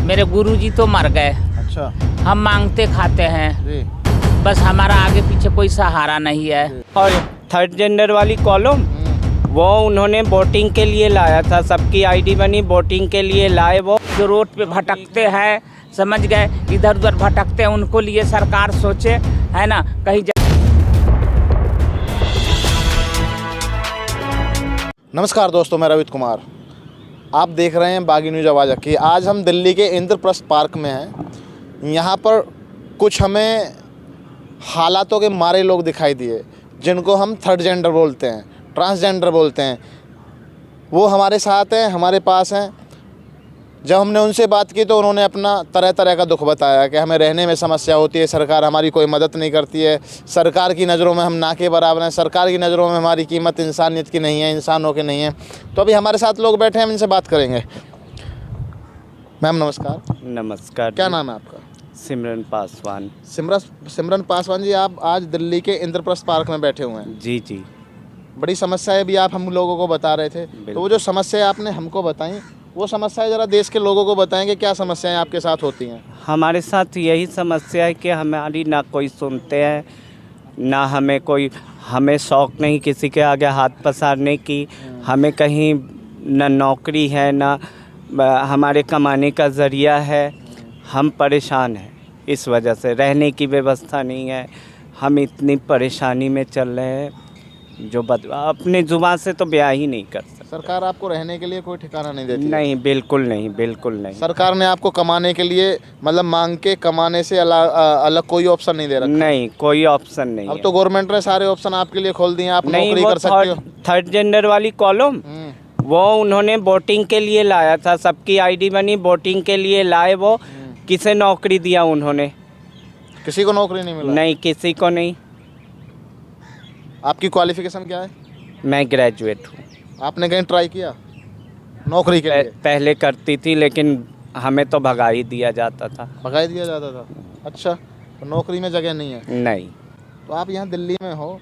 मेरे गुरुजी तो मर गए। अच्छा। हम मांगते खाते हैं जी। बस, हमारा आगे पीछे कोई सहारा नहीं है। और थर्ड जेंडर वाली कॉलम वो उन्होंने वोटिंग के लिए लाया था, सबकी आईडी बनी वोटिंग के लिए लाए। वो जो रोड पे भटकते हैं, समझ गए, इधर उधर भटकते हैं, उनको लिए सरकार सोचे, है ना, कहीं नमस्कार दोस्तों, मैं रवित कुमार, आप देख रहे हैं बागी न्यूज़ आवाज़ की। आज हम दिल्ली के इंद्रप्रस्थ पार्क में हैं। यहाँ पर कुछ हमें हालातों के मारे लोग दिखाई दिए, जिनको हम थर्ड जेंडर बोलते हैं, ट्रांसजेंडर बोलते हैं। वो हमारे साथ हैं, हमारे पास हैं। जब हमने उनसे बात की तो उन्होंने अपना तरह तरह का दुख बताया कि हमें रहने में समस्या होती है, सरकार हमारी कोई मदद नहीं करती है, सरकार की नज़रों में हम ना के बराबर हैं, सरकार की नज़रों में हमारी कीमत इंसानियत की नहीं है, इंसानों की नहीं है। तो अभी हमारे साथ लोग बैठे हैं, हम इनसे बात करेंगे। मैम नमस्कार। नमस्कार। क्या नाम है आपका? सिमरन पासवान। सिमरन पासवान जी, आप आज दिल्ली के इंद्रप्रस्थ पार्क में बैठे हुए हैं। जी जी। बड़ी समस्याएं भी आप हम लोगों को बता रहे थे, तो वो जो समस्याएं आपने हमको बताई, वो समस्याएं ज़रा देश के लोगों को बताएं कि क्या समस्याएं आपके साथ होती हैं। हमारे साथ यही समस्या है कि हमारी ना कोई सुनते हैं, ना हमें कोई, हमें शौक़ नहीं किसी के आगे हाथ पसारने की। हमें कहीं ना नौकरी है, ना हमारे कमाने का ज़रिया है। हम परेशान हैं, इस वजह से रहने की व्यवस्था नहीं है। हम इतनी परेशानी में चल रहे हैं जो अपने ज़ुबान से तो बयां ही नहीं कर सकते। सरकार आपको रहने के लिए कोई ठिकाना नहीं देती? नहीं, बिल्कुल नहीं, बिल्कुल नहीं। सरकार ने आपको कमाने के लिए, मतलब मांग के कमाने से अलग कोई ऑप्शन नहीं दे रखा? नहीं, कोई ऑप्शन नहीं। अब तो गवर्नमेंट ने सारे ऑप्शन आपके लिए खोल दिए हैं, आप नहीं, नौकरी कर सकते हो। थर्ड जेंडर वाली कॉलम वो उन्होंने वोटिंग के लिए लाया था, सबकी आईडी बनी वोटिंग के लिए लाए। वो किसे नौकरी दिया उन्होंने? किसी को नौकरी नहीं मिला? नहीं, किसी को नहीं। आपकी क्वालिफिकेशन क्या है? मैं ग्रेजुएट हूँ। आपने कहीं ट्राई किया नौकरी के लिए? पहले करती थी, लेकिन हमें तो भगा ही दिया जाता था। भगा दिया जाता था? अच्छा, तो नौकरी में जगह नहीं है? नहीं। तो आप यहाँ दिल्ली में हो,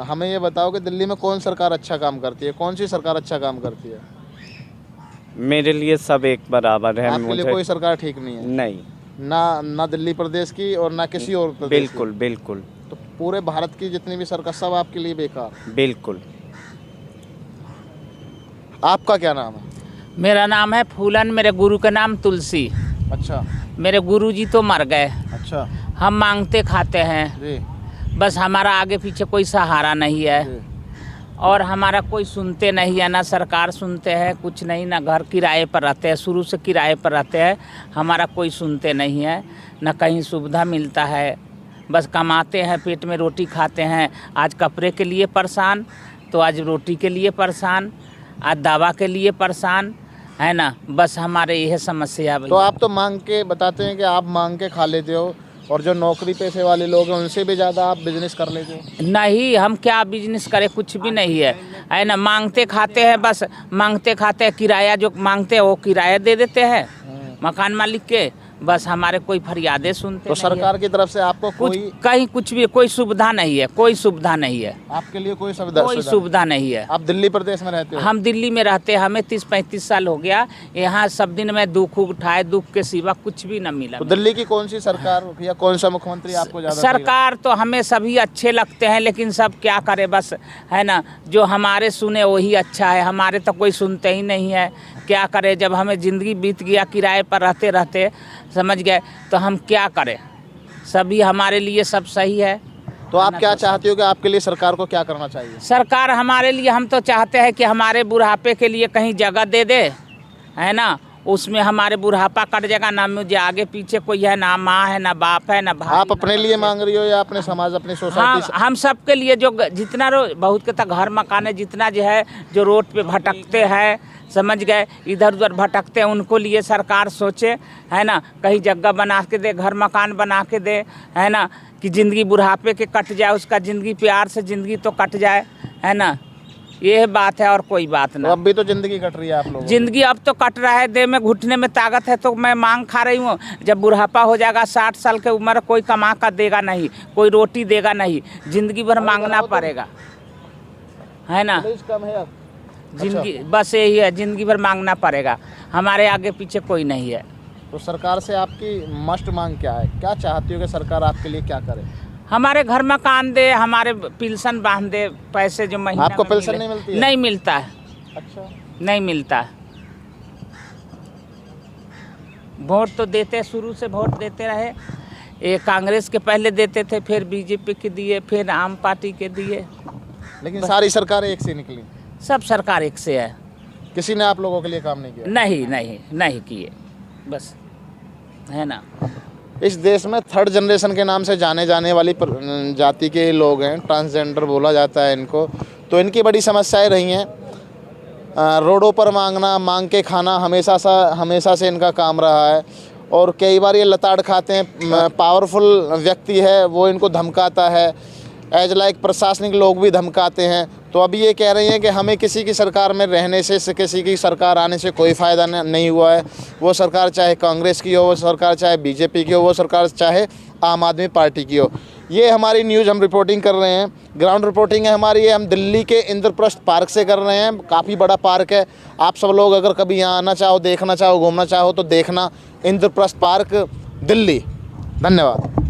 हमें ये बताओ कि दिल्ली में कौन सरकार अच्छा काम करती है, कौन सी सरकार अच्छा काम करती है? मेरे लिए सब एक बराबर है। आपके लिए कोई सरकार ठीक नहीं है? नहीं। ना दिल्ली प्रदेश की और ना किसी और प्रदेश की? बिल्कुल बिल्कुल। तो पूरे भारत की जितनी भी सरकार, सब आपके लिए बेकार? बिल्कुल। आपका क्या नाम है? मेरा नाम है फूलन, मेरे गुरु का नाम तुलसी। अच्छा। मेरे गुरुजी तो मर गए। अच्छा। हम मांगते खाते हैं जी। बस, हमारा आगे पीछे कोई सहारा नहीं है जी। और हमारा कोई सुनते नहीं है, ना सरकार सुनते हैं, कुछ नहीं, ना घर किराए पर रहते हैं, शुरू से किराए पर रहते हैं। हमारा कोई सुनते नहीं है, ना कहीं सुविधा मिलता है। बस कमाते हैं, पेट में रोटी खाते हैं। आज कपड़े के लिए परेशान, तो आज रोटी के लिए परेशान, आज दवा के लिए परेशान, है ना। बस हमारे यह समस्या। तो आप तो मांग के बताते हैं कि आप मांग के खा लेते हो, और जो नौकरी पेशे वाले लोग हैं उनसे भी ज़्यादा आप बिजनेस कर लेते हो? नहीं, हम क्या बिजनेस करें, कुछ भी नहीं है ना। मांगते खाते हैं, बस मांगते खाते हैं। किराया जो मांगते हैं वो किराया दे देते हैं मकान मालिक के। बस हमारे कोई फरियादें सुनते तो सरकार की तरफ से आपको कुछ कहीं कुछ भी कोई सुविधा नहीं है, कोई सुविधा नहीं है आपके लिए, कोई सुविधा नहीं है। आप दिल्ली प्रदेश में रहते हो? हम दिल्ली में रहते हैं, हमें 30-35 साल हो गया यहाँ। सब दिन में दुख उठाए, दुख के सिवा कुछ भी न मिला। तो दिल्ली की कौन सी सरकार या कौन सा मुख्यमंत्री आपको ज़्यादा? सरकार तो हमें सभी अच्छे लगते हैं, लेकिन सब क्या करे, बस है ना, जो हमारे सुने वही अच्छा है। हमारे तो कोई सुनते ही नहीं है, क्या करे। जब हमें ज़िंदगी बीत गया किराए पर रहते रहते, समझ गए, तो हम क्या करें। सभी हमारे लिए सब सही है। तो आप क्या चाहते हो कि आपके लिए सरकार को क्या करना चाहिए? सरकार हमारे लिए, हम तो चाहते हैं कि हमारे बुढ़ापे के लिए कहीं जगह दे दे, है ना। उसमें हमारे बुढ़ापा कट जाएगा, ना मुझे आगे पीछे कोई है, ना माँ है, ना बाप है, ना भाई। आप अपने लिए मांग रही हो या अपने समाज, अपनी सोसाइटी? हम सबके लिए, जो जितना बहुत के तक घर मकान है, जितना जो है, जो रोड पे भटकते हैं, समझ गए, इधर उधर भटकते हैं, उनको लिए सरकार सोचे, है ना, कहीं जगह बना के दे, घर मकान बना के दे, है ना, कि ज़िंदगी बुढ़ापे के कट जाए, उसका ज़िंदगी प्यार से ज़िंदगी तो कट जाए, है ना। ये बात है और कोई बात नहीं। तो अब भी तो ज़िंदगी कट रही है आप लोगों की? ज़िंदगी अब तो कट रहा है, देह में घुटने में ताकत है तो मैं मांग खा रही हूँ। जब बुढ़ापा हो जाएगा, 60 साल की उम्र, कोई कमा कर देगा नहीं, कोई रोटी देगा नहीं, ज़िंदगी भर मांगना पड़ेगा, है ना। जिंदगी बस यही है, जिंदगी भर मांगना पड़ेगा, हमारे आगे पीछे कोई नहीं है। तो सरकार से आपकी मस्ट मांग क्या है? क्या चाहती हो कि सरकार आपके लिए क्या करे? हमारे घर मकान दे, हमारे पेंशन बांध दे, पैसे जो महीना आपको में पेंशन मिले। नहीं मिलती है? नहीं मिलता है, अच्छा, नहीं मिलता है। वोट तो देते, शुरू से वोट देते रहे, ये कांग्रेस के पहले देते थे, फिर बीजेपी के दिए, फिर आम पार्टी के दिए, लेकिन सारी सरकारें एक से निकली, सब सरकार एक से है। किसी ने आप लोगों के लिए काम नहीं किया। नहीं नहीं नहीं किए, बस है ना। इस देश में थर्ड जनरेशन के नाम से जाने जाने वाली जाति के लोग हैं, ट्रांसजेंडर बोला जाता है इनको। तो इनकी बड़ी समस्याएं रही हैं, रोडों पर मांग के खाना हमेशा से इनका काम रहा है। और कई बार ये लताड़ खाते हैं, पावरफुल व्यक्ति है वो इनको धमकाता है, एज लाइक प्रशासनिक लोग भी धमकाते हैं। तो अभी ये कह रही हैं कि हमें किसी की सरकार में रहने से, किसी की सरकार आने से कोई फ़ायदा नहीं हुआ है। वो सरकार चाहे कांग्रेस की हो, वो सरकार चाहे बीजेपी की हो, वो सरकार चाहे आम आदमी पार्टी की हो। ये हमारी न्यूज़ हम रिपोर्टिंग कर रहे हैं, ग्राउंड रिपोर्टिंग है हमारी। ये हम दिल्ली के इंद्रप्रस्थ पार्क से कर रहे हैं। काफ़ी बड़ा पार्क है, आप सब लोग अगर कभी यहाँ आना चाहो, देखना चाहो, घूमना चाहो तो देखना, इंद्रप्रस्थ पार्क दिल्ली। धन्यवाद।